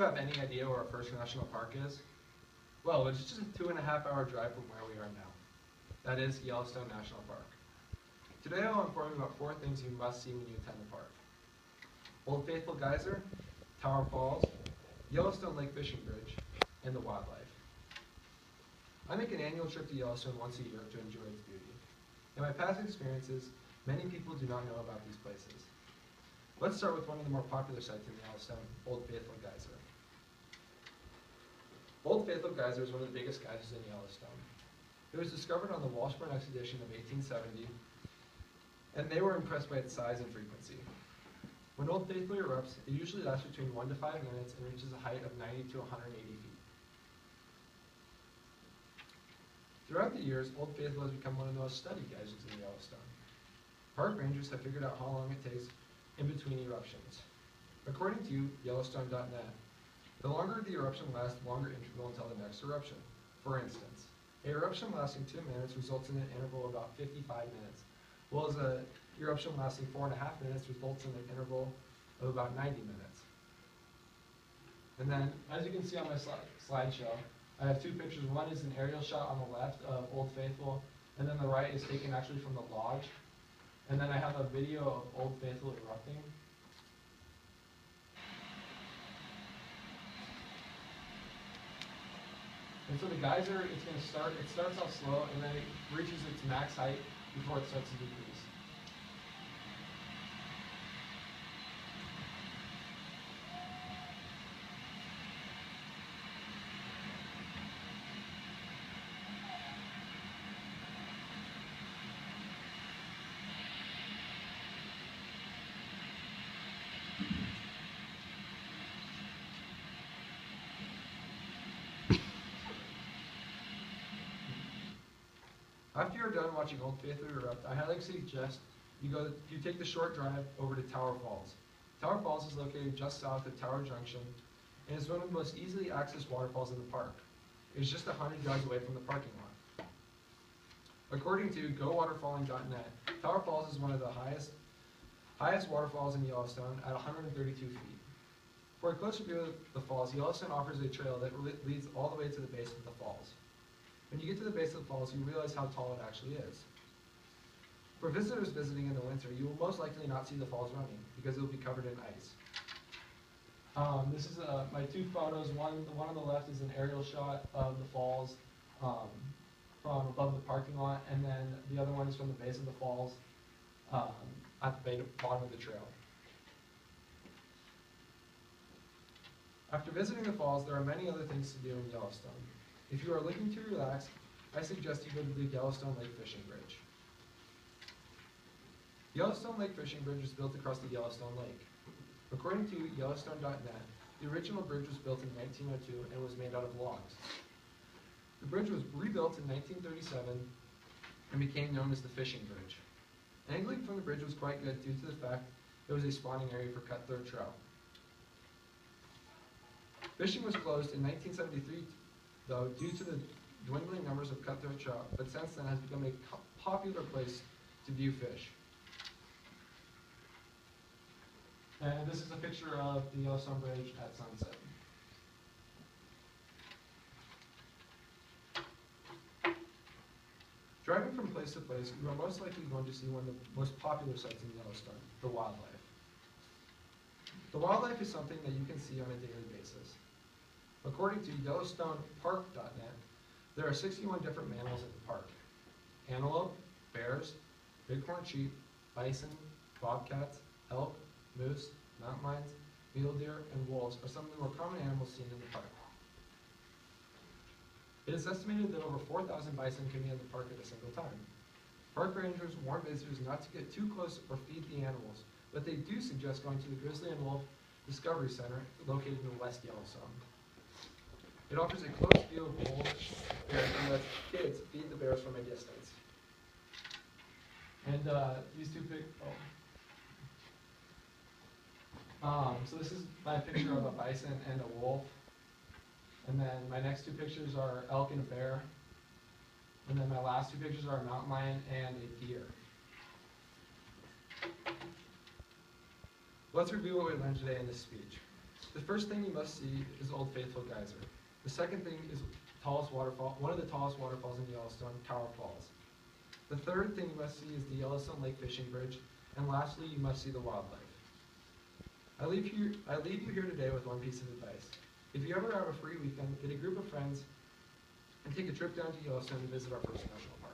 have any idea where our first national park is? Well, it's just a 2.5-hour drive from where we are now. That is Yellowstone National Park. Today I'll inform you about 4 things you must see when you attend the park. Old Faithful Geyser, Tower Falls, Yellowstone Lake Fishing Bridge, and the wildlife. I make an annual trip to Yellowstone once a year to enjoy its beauty. In my past experiences, many people do not know about these places. Let's start with one of the more popular sites in Yellowstone, Old Faithful Geyser. Old Faithful Geyser is one of the biggest geysers in Yellowstone. It was discovered on the Washburn expedition of 1870, and they were impressed by its size and frequency. When Old Faithful erupts, it usually lasts between 1 to 5 minutes and reaches a height of 90 to 180 feet. Throughout the years, Old Faithful has become one of the most studied geysers in Yellowstone. Park rangers have figured out how long it takes in between eruptions. According to Yellowstone.net, the longer the eruption lasts, the longer interval until the next eruption. For instance, an eruption lasting 2 minutes results in an interval of about 55 minutes, while an eruption lasting 4.5 minutes results in an interval of about 90 minutes. And then, as you can see on my slideshow, I have 2 pictures. One is an aerial shot on the left of Old Faithful, and then the right is taken actually from the lodge. And then I have a video of Old Faithful erupting. And so the geyser, it starts off slow, and then it reaches its max height before it starts to decrease. After you're done watching Old Faithful erupt, I highly suggest you take the short drive over to Tower Falls. Tower Falls is located just south of Tower Junction and is one of the most easily accessed waterfalls in the park. It is just 100 yards away from the parking lot. According to GoWaterfalling.net, Tower Falls is one of the highest waterfalls in Yellowstone at 132 feet. For a closer view of the falls, Yellowstone offers a trail that leads all the way to the base of the falls. When you get to the base of the falls, you realize how tall it actually is. For visitors visiting in the winter, you will most likely not see the falls running because it will be covered in ice. This is my 2 photos. The one on the left is an aerial shot of the falls from above the parking lot, and then the other one is from the base of the falls at the bottom of the trail. After visiting the falls, there are many other things to do in Yellowstone. If you are looking to relax, I suggest you go to the Yellowstone Lake Fishing Bridge. Yellowstone Lake Fishing Bridge is built across the Yellowstone Lake. According to Yellowstone.net, the original bridge was built in 1902 and was made out of logs. The bridge was rebuilt in 1937 and became known as the Fishing Bridge. Angling from the bridge was quite good due to the fact it was a spawning area for cutthroat trout. Fishing was closed in 1973 though, due to the dwindling numbers of cutthroat trout, but since then has become a popular place to view fish. And this is a picture of the Yellowstone Bridge at sunset. Driving from place to place, you are most likely going to see one of the most popular sites in Yellowstone, the wildlife. The wildlife is something that you can see on a daily basis. According to YellowstonePark.net, there are 61 different mammals at the park. Antelope, bears, bighorn sheep, bison, bobcats, elk, moose, mountain lions, mule deer, and wolves are some of the more common animals seen in the park. It is estimated that over 4,000 bison can be in the park at a single time. Park rangers warn visitors not to get too close or feed the animals, but they do suggest going to the Grizzly and Wolf Discovery Center located in West Yellowstone. It offers a close view of wolves, bears, and lets kids feed the bears from a distance. And these 2 so this is my picture of a bison and a wolf. And then my next 2 pictures are elk and a bear. And then my last 2 pictures are a mountain lion and a deer. Let's review what we learned today in this speech. The first thing you must see is Old Faithful Geyser. The second thing is tallest waterfall, one of the tallest waterfalls in Yellowstone, Tower Falls. The third thing you must see is the Yellowstone Lake Fishing Bridge, and lastly, you must see the wildlife. I leave you here today with one piece of advice. If you ever have a free weekend, get a group of friends and take a trip down to Yellowstone to visit our first national park.